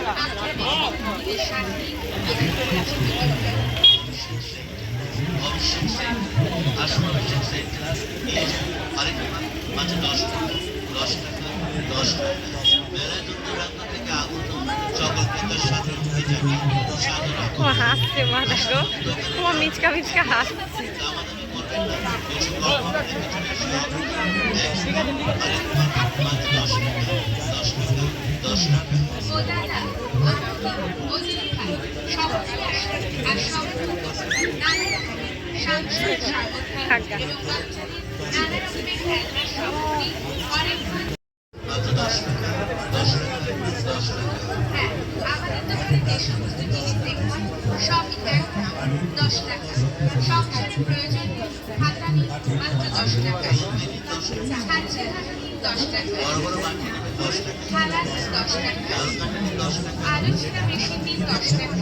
ও হাসছে মা, দেখো ও মিচকা মিচকা হাসছে। সংসারের প্রয়োজনীয় খাতানি মাত্র 10 টাকায়, ছাঁচের হাঁটানি 10 টাকায়, থালানি 10 টাকা, আলু ছেঁড়া মেশিন 10 টাকা।